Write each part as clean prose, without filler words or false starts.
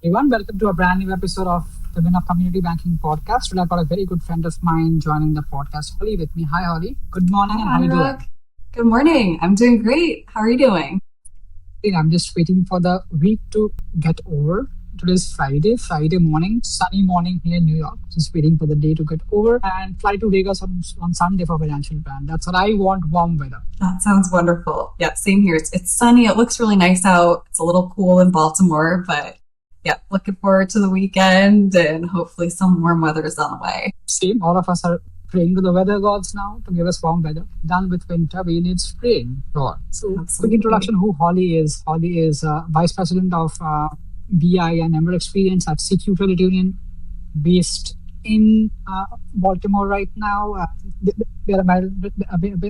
Everyone, welcome to a brand new episode of the Win of Community Banking podcast. Today I've got a very good friend of mine joining the podcast, Holly, with me. Hi, Holly. Good morning. Hi, and how are you Anurag. doing? Good morning. I'm doing great. How are you doing? I'm just waiting for the week to get over. Today's Friday morning, sunny morning here in New York. Just waiting for the day to get over and fly to Vegas on Sunday for financial plan. That's what I want, warm weather. That sounds wonderful. Yeah, same here. It's sunny. It looks really nice out. It's a little cool in Baltimore, but yeah, looking forward to the weekend and hopefully some warm weather is on the way. Same, all of us are praying to the weather gods now to give us warm weather. Done with winter, we need spring. So, quick introduction who Holly is. Holly is Vice President of BI and member experience at SECU Credit Union, based in Baltimore right now. They are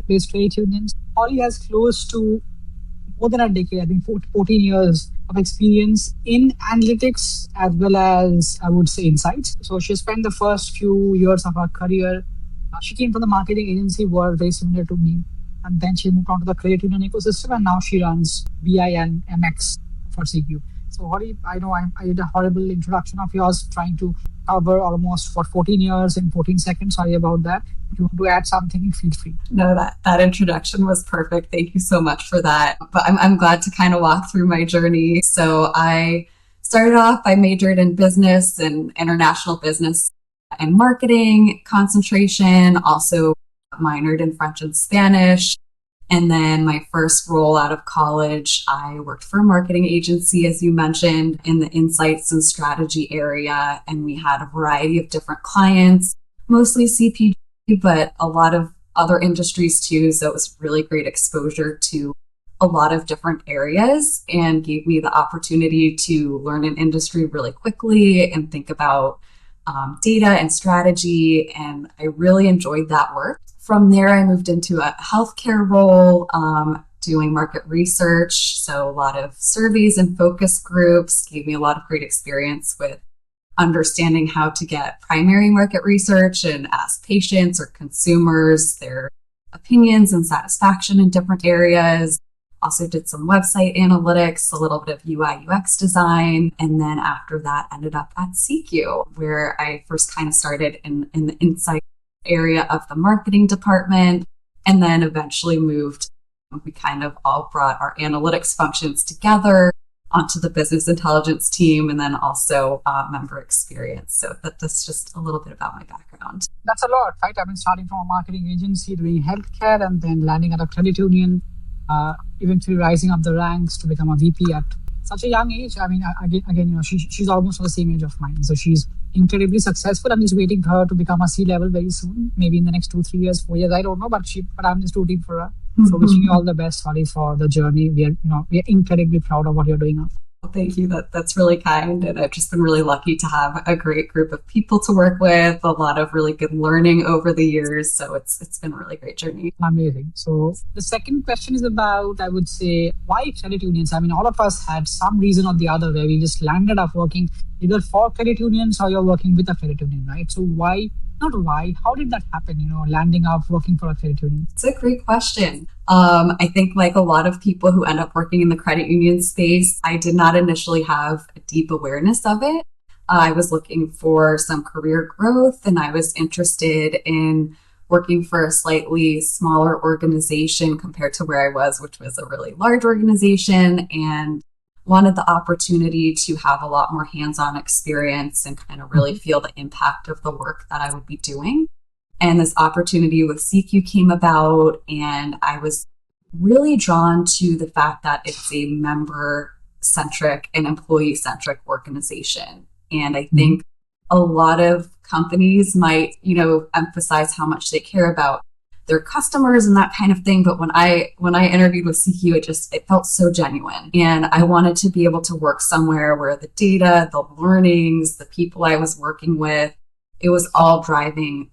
based credit unions. Holly has close to more than a decade, I think 14 years of experience in analytics as well as, I would say, insights. So she spent the first few years of her career. She came from the marketing agency world, very similar to me. And then she moved on to the credit union ecosystem, and now she runs BI and MX for CQ. So Holly, I know I did a horrible introduction of yours, trying to cover almost for 14 years in 14 seconds. Sorry about that. If you want to add something, feel free. No, that introduction was perfect. Thank you so much for that. But I'm glad to kind of walk through my journey. So I started off, I majored in business and international business and marketing concentration, also minored in French and Spanish. And then my first role out of college, I worked for a marketing agency, as you mentioned, in the insights and strategy area. And we had a variety of different clients, mostly CPG, but a lot of other industries too. So it was really great exposure to a lot of different areas and gave me the opportunity to learn an industry really quickly and think about data and strategy. And I really enjoyed that work. From there, I moved into a healthcare role, doing market research. So a lot of surveys and focus groups gave me a lot of great experience with understanding how to get primary market research and ask patients or consumers their opinions and satisfaction in different areas. Also did some website analytics, a little bit of UI UX design. And then after that, ended up at SECU, where I first kind of started in the insight area of the marketing department, and then eventually moved. We kind of all brought our analytics functions together onto the business intelligence team, and then also member experience. So that's just a little bit about my background. That's a lot, right? I mean, starting from a marketing agency, doing healthcare, and then landing at a credit union, eventually rising up the ranks to become a VP at such a young age. I mean, again, she's almost the same age of mine. So she's incredibly successful. I'm just waiting for her to become a C-level very soon, maybe in the next 2-3 years, 4 years. I don't know, but I'm just rooting for her. So wishing you all the best, Holly, for the journey. We are incredibly proud of what you're doing now. Thank you. That's really kind. And I've just been really lucky to have a great group of people to work with, a lot of really good learning over the years. So it's been a really great journey. Amazing. So the second question is about, I would say, why credit unions? I mean, all of us had some reason or the other where we just landed up working either for credit unions or you're working with a credit union, right? So how did that happen, landing up working for a credit union? It's a great question. I think like a lot of people who end up working in the credit union space, I did not initially have a deep awareness of it. I was looking for some career growth, and I was interested in working for a slightly smaller organization compared to where I was, which was a really large organization, and wanted the opportunity to have a lot more hands-on experience and kind of really feel the impact of the work that I would be doing. And this opportunity with SECU came about, and I was really drawn to the fact that it's a member-centric and employee-centric organization. And I think a lot of companies might, emphasize how much they care about their customers and that kind of thing. But when I interviewed with SECU, it felt so genuine. And I wanted to be able to work somewhere where the data, the learnings, the people I was working with, it was all driving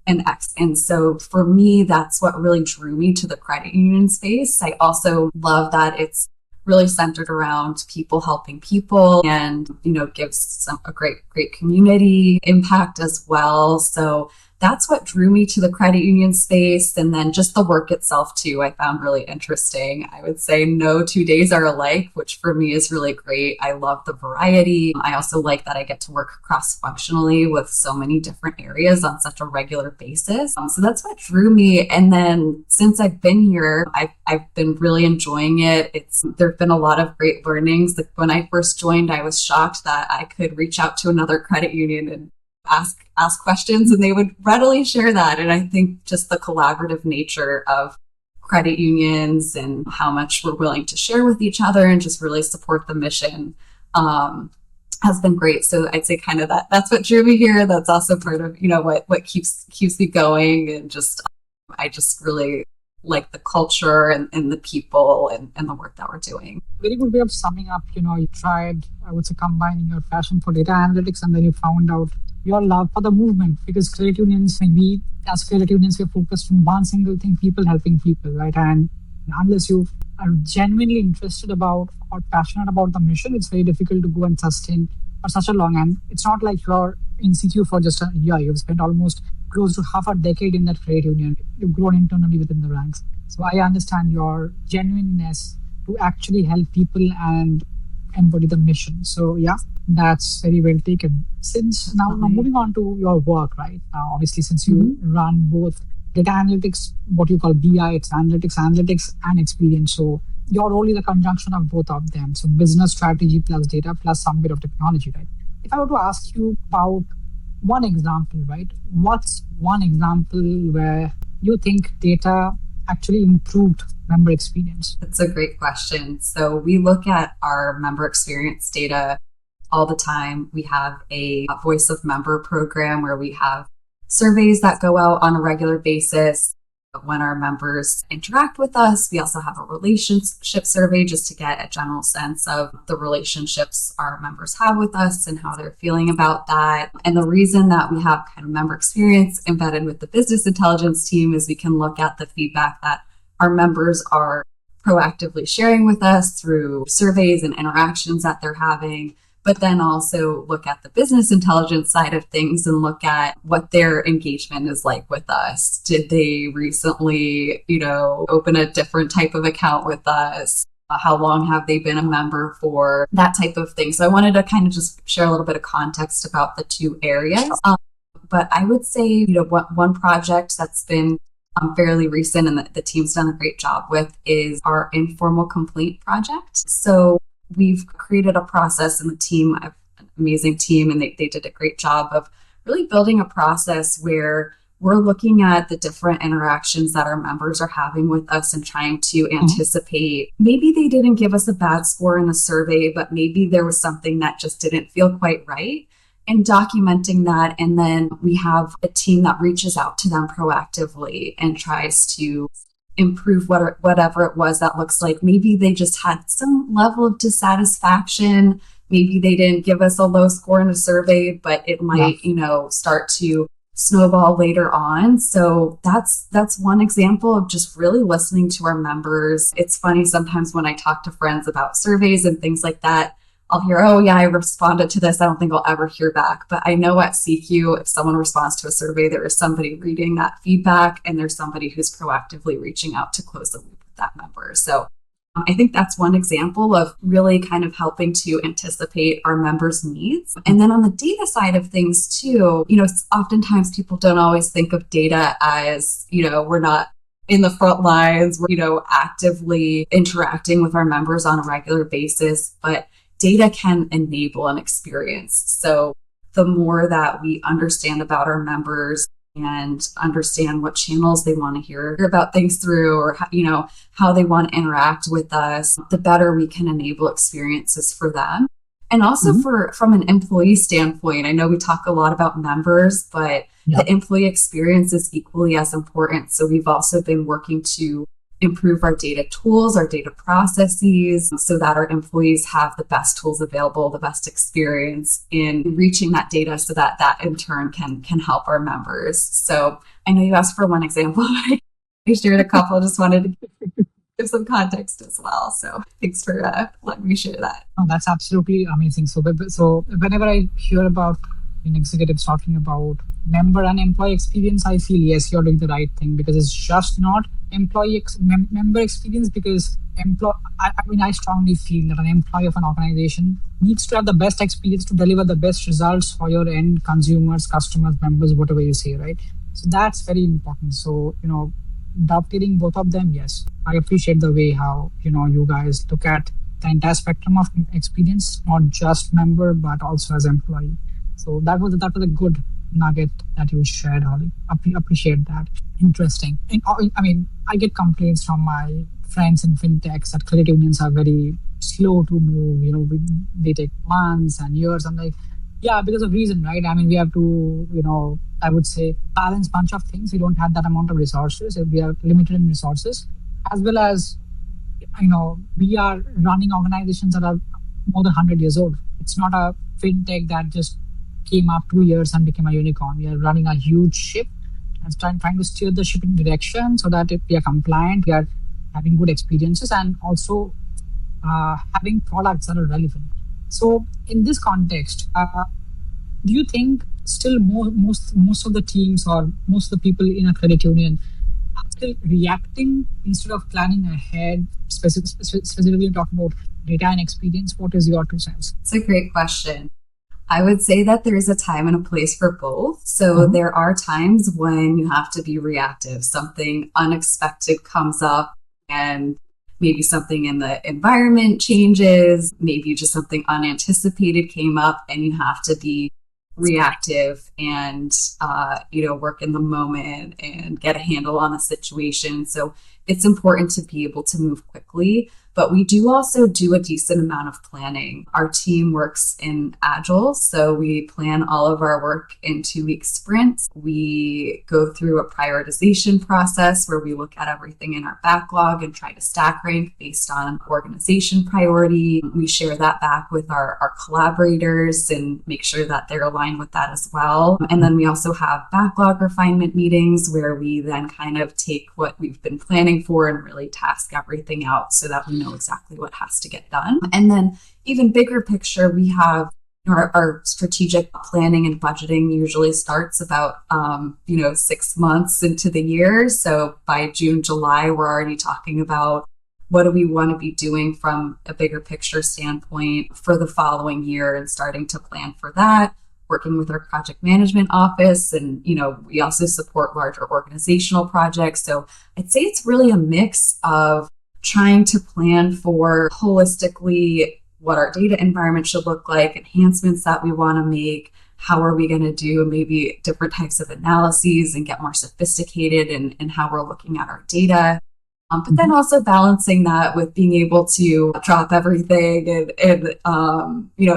and so for me, that's what really drew me to the credit union space. I also love that it's really centered around people helping people and, gives a great community impact as well. So that's what drew me to the credit union space. And then just the work itself too, I found really interesting. I would say no 2 days are alike, which for me is really great. I love the variety. I also like that I get to work cross-functionally with so many different areas on such a regular basis. So that's what drew me. And then since I've been here, I've been really enjoying it. There've been a lot of great learnings. Like when I first joined, I was shocked that I could reach out to another credit union and ask questions, and they would readily share that. And I think just the collaborative nature of credit unions and how much we're willing to share with each other and just really support the mission has been great. So I'd say kind of that's what drew me here. That's also part of, what keeps me going. And I just really like the culture and the people and the work that we're doing. Very good way of summing up. You tried, I would say, combining your passion for data analytics, and then you found out your love for the movement, because credit unions, as credit unions, we're focused on one single thing: people helping people, right? And unless you are genuinely interested about or passionate about the mission, it's very difficult to go and sustain for such a long. And it's not like you're in SECU for just a year. You've spent almost close to half a decade in that credit union. You've grown internally within the ranks. So I understand your genuineness to actually help people and embody the mission. So yeah, that's very well taken. Since now moving on to your work, right? Now, obviously, since you run both data analytics, what you call BI, it's analytics and experience. So your role is a conjunction of both of them. So business strategy plus data plus some bit of technology, right? If I were to ask you about one example, right? What's one example where you think data actually improved member experience? That's a great question. So we look at our member experience data all the time. We have a voice of member program where we have surveys that go out on a regular basis when our members interact with us. We also have a relationship survey just to get a general sense of the relationships our members have with us and how they're feeling about that. And the reason that we have kind of member experience embedded with the business intelligence team is we can look at the feedback that our members are proactively sharing with us through surveys and interactions that they're having, but then also look at the business intelligence side of things and look at what their engagement is like with us. Did they recently, open a different type of account with us? How long have they been a member for? That type of thing. So I wanted to kind of just share a little bit of context about the two areas. But I would say, one project that's been fairly recent and the team's done a great job with is our Informal Complaint Project. So we've created a process, and the team, I have an amazing team, and they did a great job of really building a process where we're looking at the different interactions that our members are having with us and trying to anticipate. Maybe they didn't give us a bad score in a survey, but maybe there was something that just didn't feel quite right, and documenting that. And then we have a team that reaches out to them proactively and tries to improve whatever it was that looks like. Maybe they just had some level of dissatisfaction. Maybe they didn't give us a low score in a survey, but it might, start to snowball later on. So that's one example of just really listening to our members. It's funny sometimes when I talk to friends about surveys and things like that, I'll hear, oh yeah, I responded to this. I don't think I'll ever hear back. But I know at SECU, if someone responds to a survey, there is somebody reading that feedback, and there's somebody who's proactively reaching out to close the loop with that member. So I think that's one example of really kind of helping to anticipate our members' needs. And then on the data side of things too, oftentimes people don't always think of data as, we're not in the front lines, we're, actively interacting with our members on a regular basis, but data can enable an experience. So the more that we understand about our members and understand what channels they want to hear about things through, or how they want to interact with us, the better we can enable experiences for them. And also from an employee standpoint, I know we talk a lot about members, but the employee experience is equally as important. So we've also been working to improve our data tools, our data processes, so that our employees have the best tools available, the best experience in reaching that data, so that in turn can help our members. So I know you asked for one example. I shared a couple. Just wanted to give some context as well. So thanks for letting me share that. Oh, that's absolutely amazing. So whenever I hear about in executives talking about member and employee experience, I feel yes, you're doing the right thing, because it's just not member experience. Because I strongly feel that an employee of an organization needs to have the best experience to deliver the best results for your end consumers, customers, members, whatever you say, right? So that's very important. So, dovetailing both of them, yes, I appreciate the way how, you guys look at the entire spectrum of experience, not just member, but also as employee. So that was a good nugget that you shared, Holly. Appreciate that. Interesting. And, I get complaints from my friends in fintechs that credit unions are very slow to move. They take months and years. I'm like, yeah, because of reason, right? We have to, I would say, balance bunch of things. We don't have that amount of resources. We are limited in resources, as well as, we are running organizations that are more than 100 years old. It's not a fintech that just came up 2 years and became a unicorn. We are running a huge ship and trying to steer the ship in direction so that if we are compliant, we are having good experiences, and also having products that are relevant. So in this context, do you think still most of the teams or most of the people in a credit union are still reacting instead of planning ahead, specifically talking about data and experience? What is your 2 cents? It's a great question. I would say that there is a time and a place for both. So there are times when you have to be reactive. Something unexpected comes up, and maybe something in the environment changes, maybe just something unanticipated came up, and you have to be reactive and work in the moment and get a handle on the situation. So it's important to be able to move quickly, but we do also do a decent amount of planning. Our team works in Agile, so we plan all of our work in 2-week sprints. We go through a prioritization process where we look at everything in our backlog and try to stack rank based on organization priority. We share that back with our collaborators and make sure that they're aligned with that as well. And then we also have backlog refinement meetings where we then kind of take what we've been planning for and really task everything out so that we know exactly what has to get done. And then even bigger picture, we have our strategic planning and budgeting usually starts about 6 months into the year. So by June, July, we're already talking about what do we want to be doing from a bigger picture standpoint for the following year, and starting to plan for that, working with our project management office. And, we also support larger organizational projects. So I'd say it's really a mix of trying to plan for holistically what our data environment should look like, enhancements that we want to make, how are we going to do maybe different types of analyses and get more sophisticated in how we're looking at our data. But then also balancing that with being able to drop everything and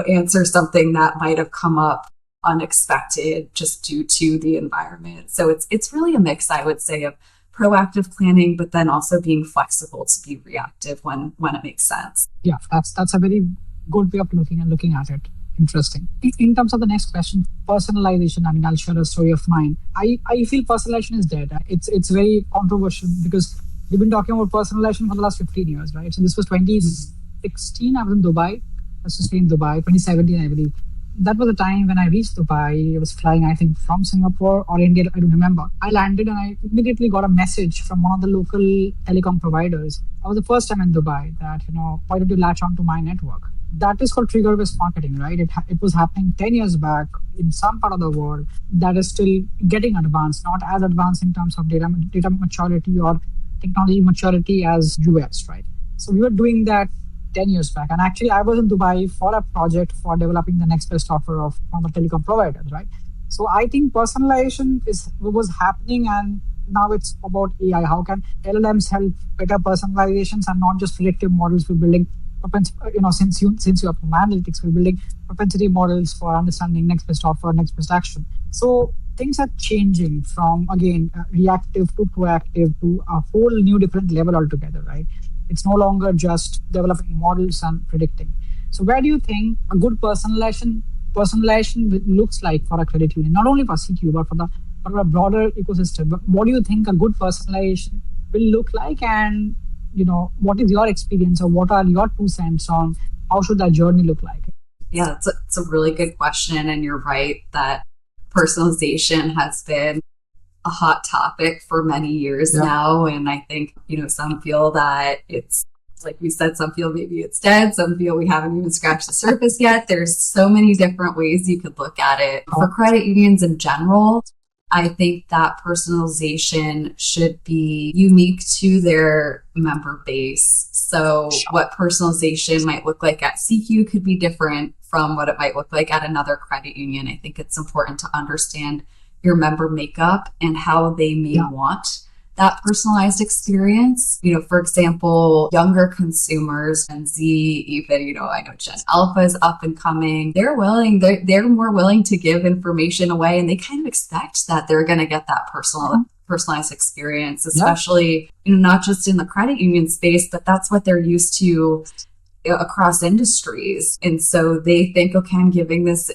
answer something that might have come up unexpected just due to the environment. So it's really a mix, I would say, of proactive planning, but then also being flexible to be reactive when it makes sense. Yeah, that's a very good way of looking at it. Interesting. In terms of the next question, personalization, I'll share a story of mine. I feel personalization is dead. It's very controversial because we've been talking about personalization for the last 15 years, right? So this was 2016. I was in Dubai. I was to stay in Dubai, 2017, I believe. That was the time when I reached Dubai. I was flying, I think, from Singapore or India. I don't remember. I landed and I immediately got a message from one of the local telecom providers. I was the first time in Dubai that, why don't you latch onto my network? That is called trigger-based marketing, right? It was happening 10 years back in some part of the world that is still getting advanced, not as advanced in terms of data maturity or technology maturity as US, right? So we were doing that 10 years back. And actually, I was in Dubai for a project for developing the next best offer of one of the telecom providers, right? So I think personalization was happening, and now it's about AI. How can LLMs help better personalizations and not just predictive models? We're building, since you are from analytics, we're building propensity models for understanding next best offer, next best action. So things are changing from, again, reactive to proactive to a whole new different level altogether, right? It's no longer just developing models and predicting. So where do you think a good personalization looks like for a credit union? Not only for SECU, but for a broader ecosystem. But what do you think a good personalization will look like? And, what is your experience, or what are your 2 cents on how should that journey look like? Yeah, it's a really good question. And you're right that personalization has been a hot topic for many years now. And I think, some feel that it's, like we said, some feel maybe it's dead. Some feel we haven't even scratched the surface yet. There's so many different ways you could look at it. For credit unions in general, I think that personalization should be unique to their member base. So what personalization might look like at SECU could be different from what it might look like at another credit union. I think it's important to understand your member makeup and how they may want that personalized experience. For example, younger consumers, and Z, even, I know Gen Alpha is up and coming. They're more willing to give information away, and they kind of expect that they're going to get that personalized experience, especially, not just in the credit union space, but that's what they're used to across industries. And so they think, okay, I'm giving this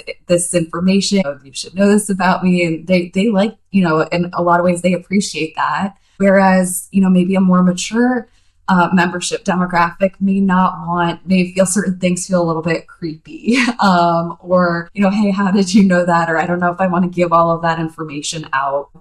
information. You should know this about me. And they like, in a lot of ways, they appreciate that. Whereas, maybe a more mature membership demographic may feel certain things feel a little bit creepy. Or, hey, how did you know that? Or I don't know if I want to give all of that information out.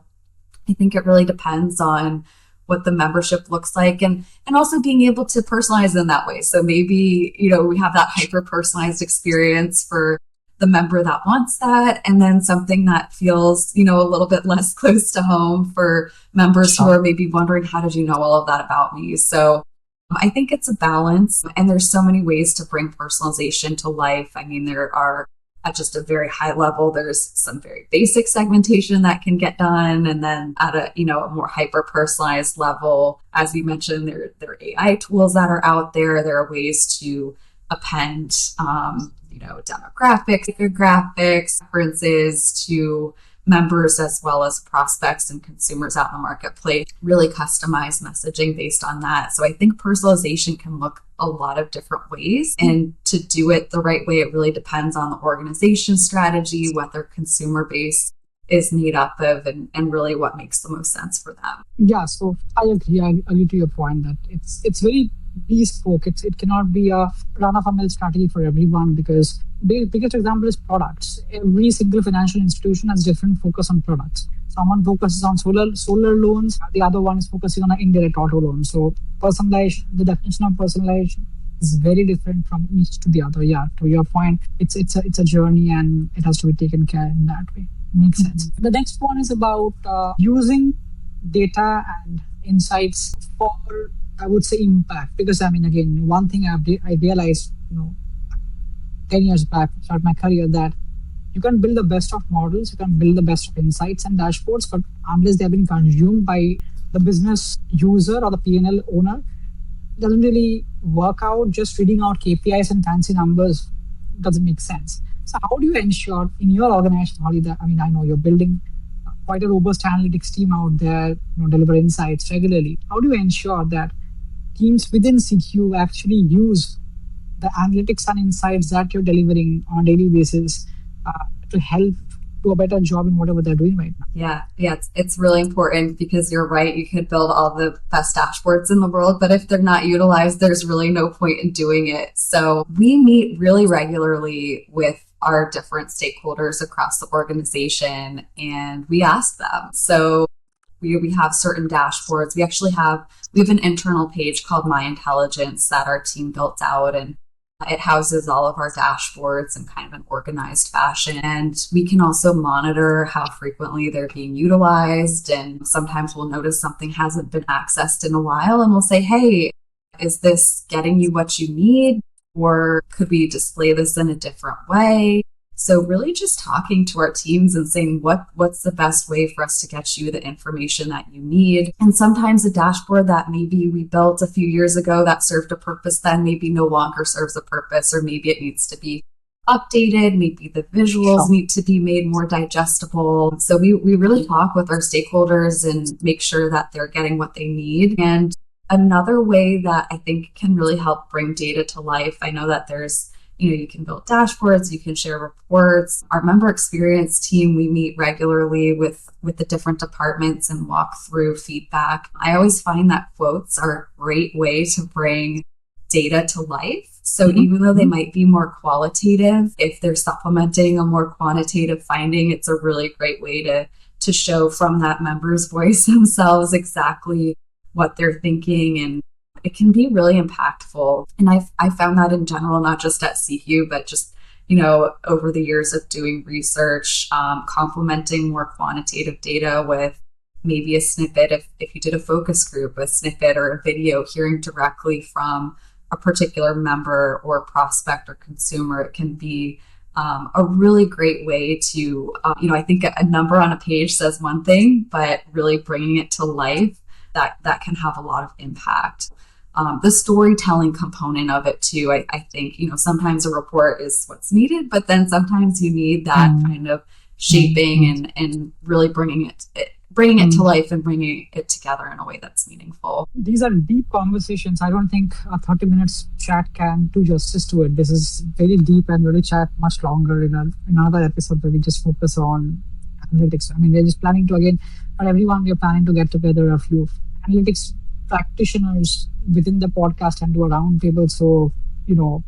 I think it really depends on what the membership looks like, and also being able to personalize in that way. So maybe, we have that hyper-personalized experience for the member that wants that, and then something that feels, a little bit less close to home for members who are maybe wondering, how did you know all of that about me? So I think it's a balance, and there's so many ways to bring personalization to life. I mean, there are, at just a very high level, there's some very basic segmentation that can get done. And then at a more hyper-personalized level, as you mentioned, there are AI tools that are out there. There are ways to append, demographics, psychographics, references to members as well as prospects and consumers out in the marketplace, really customized messaging based on that. So I think personalization can look a lot of different ways, and to do it the right way, it really depends on the organization strategy, what their consumer base is made up of, and really what makes the most sense for them. Yeah, so I agree. I agree to your point that it's very bespoke. It cannot be a run-of-the-mill strategy for everyone, because the biggest example is products. Every single financial institution has different focus on products. Someone focuses on solar loans. The other one is focusing on an indirect auto loan. So personalization, the definition of personalization is very different from each to the other. Yeah, to your point, it's a journey, and it has to be taken care in that way. Makes sense. The next one is about using data and insights for, I would say, impact. Because again, one thing I realized, 10 years back, start my career, that you can build the best of models, you can build the best of insights and dashboards, but unless they have been consumed by the business user or the P&L owner, it doesn't really work out. Just reading out KPIs and fancy numbers doesn't make sense. So how do you ensure in your organization, Holly, that, I know you're building quite a robust analytics team out there, deliver insights regularly. How do you ensure that teams within CQ actually use the analytics and insights that you're delivering on a daily basis to help do a better job in whatever they're doing right now? Yeah, it's really important, because you're right. You could build all the best dashboards in the world, but if they're not utilized, there's really no point in doing it. So we meet really regularly with our different stakeholders across the organization, and we ask them. So we have certain dashboards. We have an internal page called My Intelligence that our team built out, and it houses all of our dashboards in kind of an organized fashion. And we can also monitor how frequently they're being utilized. And sometimes we'll notice something hasn't been accessed in a while, and we'll say, hey, is this getting you what you need? Or could we display this in a different way? So really just talking to our teams and saying, what's the best way for us to get you the information that you need? And sometimes a dashboard that maybe we built a few years ago that served a purpose then maybe no longer serves a purpose, or maybe it needs to be updated. Maybe the visuals need to be made more digestible. So we really talk with our stakeholders and make sure that they're getting what they need. And another way that I think can really help bring data to life, I know that there's, you can build dashboards, you can share reports. Our member experience team, we meet regularly with the different departments and walk through feedback. I always find that quotes are a great way to bring data to life. So even though they might be more qualitative, if they're supplementing a more quantitative finding, it's a really great way to show from that member's voice themselves exactly what they're thinking. And it can be really impactful. And I found that in general, not just at SECU, but just, over the years of doing research, complementing more quantitative data with maybe a snippet. If you did a focus group, a snippet or a video, hearing directly from a particular member or prospect or consumer, it can be a really great way to, I think a number on a page says one thing, but really bringing it to life, that can have a lot of impact. The storytelling component of it too, I think, sometimes a report is what's needed, but then sometimes you need that kind of shaping and really bringing it to life and bringing it together in a way that's meaningful. These are deep conversations. I don't think a 30 minutes chat can do justice to it. This is very deep, and we'll chat much longer in another episode where we just focus on analytics. We're just planning to, again, for everyone, we're planning to get together a few analytics practitioners within the podcast and do a roundtable. So, feel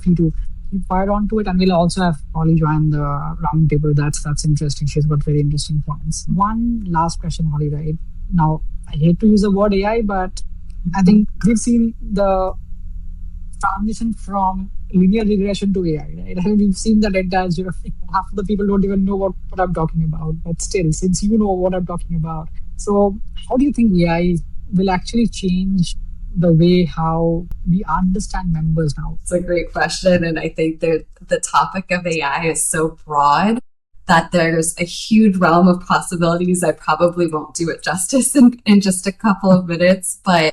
free to keep fired onto it. And we'll also have Holly join the roundtable. That's interesting. She's got very interesting points. One last question, Holly, right? Now, I hate to use the word AI, but I think we've seen the transition from linear regression to AI, right? We've seen that entire half of the people don't even know what I'm talking about. But still, since you know what I'm talking about, so how do you think AI will actually change the way how we understand members now? It's a great question. And I think that the topic of AI is so broad that there's a huge realm of possibilities. I probably won't do it justice in just a couple of minutes. But,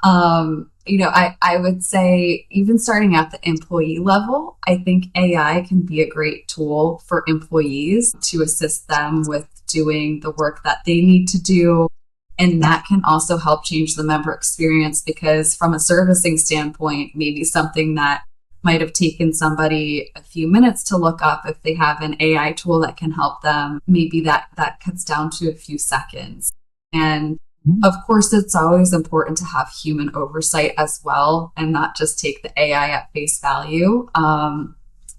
I would say even starting at the employee level, I think AI can be a great tool for employees to assist them with doing the work that they need to do. And that can also help change the member experience, because from a servicing standpoint, maybe something that might have taken somebody a few minutes to look up, if they have an AI tool that can help them, maybe that cuts down to a few seconds. And of course, it's always important to have human oversight as well, and not just take the AI at face value.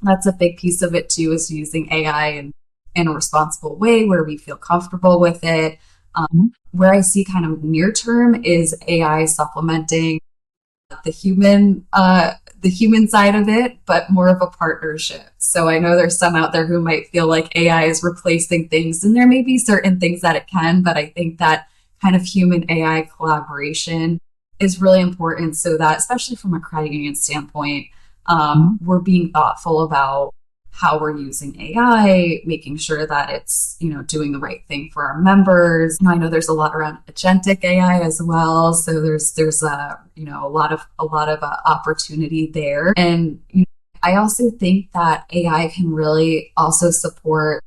That's a big piece of it too, is using AI in a responsible way where we feel comfortable with it. Where I see kind of near term is AI supplementing the human side of it, but more of a partnership. So I know there's some out there who might feel like AI is replacing things, and there may be certain things that it can, but I think that kind of human AI collaboration is really important, so that, especially from a credit union standpoint, we're being thoughtful about how we're using AI, making sure that it's, doing the right thing for our members. I know there's a lot around agentic AI as well. So there's a lot of opportunity there. And I also think that AI can really also support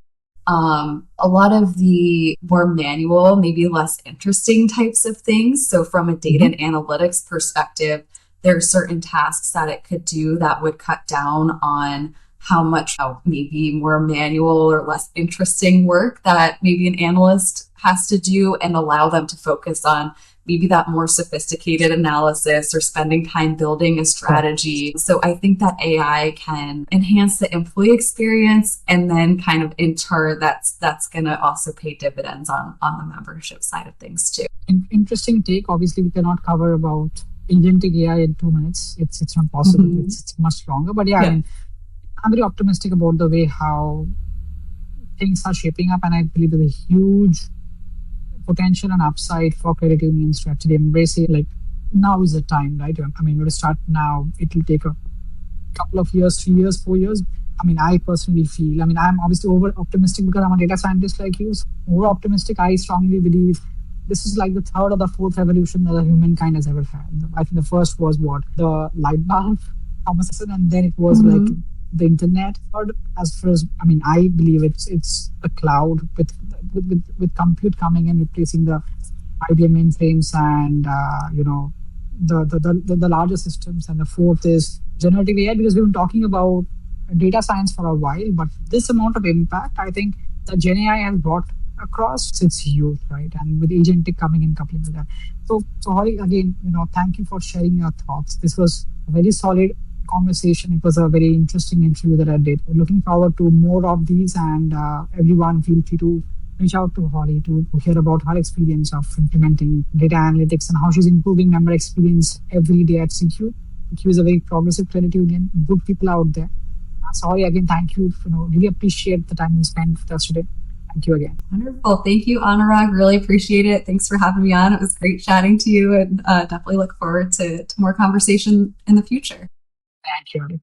a lot of the more manual, maybe less interesting types of things. So from a data and analytics perspective, there are certain tasks that it could do that would cut down on how much maybe more manual or less interesting work that maybe an analyst has to do, and allow them to focus on maybe that more sophisticated analysis or spending time building a strategy. So I think that AI can enhance the employee experience, and then kind of in turn, that's going to also pay dividends on the membership side of things too. Interesting take. Obviously, we cannot cover about agentic AI in 2 minutes. It's not possible. It's much longer. But yeah. I'm very optimistic about the way how things are shaping up, and I believe there's a huge potential and upside for credit unions to actually embrace it. Like, now is the time, right? We're to start now. It will take a couple of years, 3 years, 4 years. I personally feel, I'm obviously over optimistic because I'm a data scientist like you. So over optimistic, I strongly believe this is like the third or the fourth revolution that humankind has ever had. I think the first was the light bulb, Thomas Edison, and then it was like the internet. As far as I believe it's the cloud with compute coming in, replacing the IBM mainframes and the larger systems. And the fourth is generative AI, because we've been talking about data science for a while, but this amount of impact, I think that Gen AI has brought across, it's huge, right? And with Agentic coming in, coupling with that. So Holly, again, thank you for sharing your thoughts. This was a very solid conversation. It was a very interesting interview that I did. We're looking forward to more of these, and everyone feel free to reach out to Holly to hear about her experience of implementing data analytics and how she's improving member experience every day at SECU. SECU is a very progressive credit union, good people out there. Sorry again, thank you. Really appreciate the time you spent with us today. Thank you again. Wonderful. Thank you, Anurag. Really appreciate it. Thanks for having me on. It was great chatting to you, and definitely look forward to more conversation in the future. Thank you.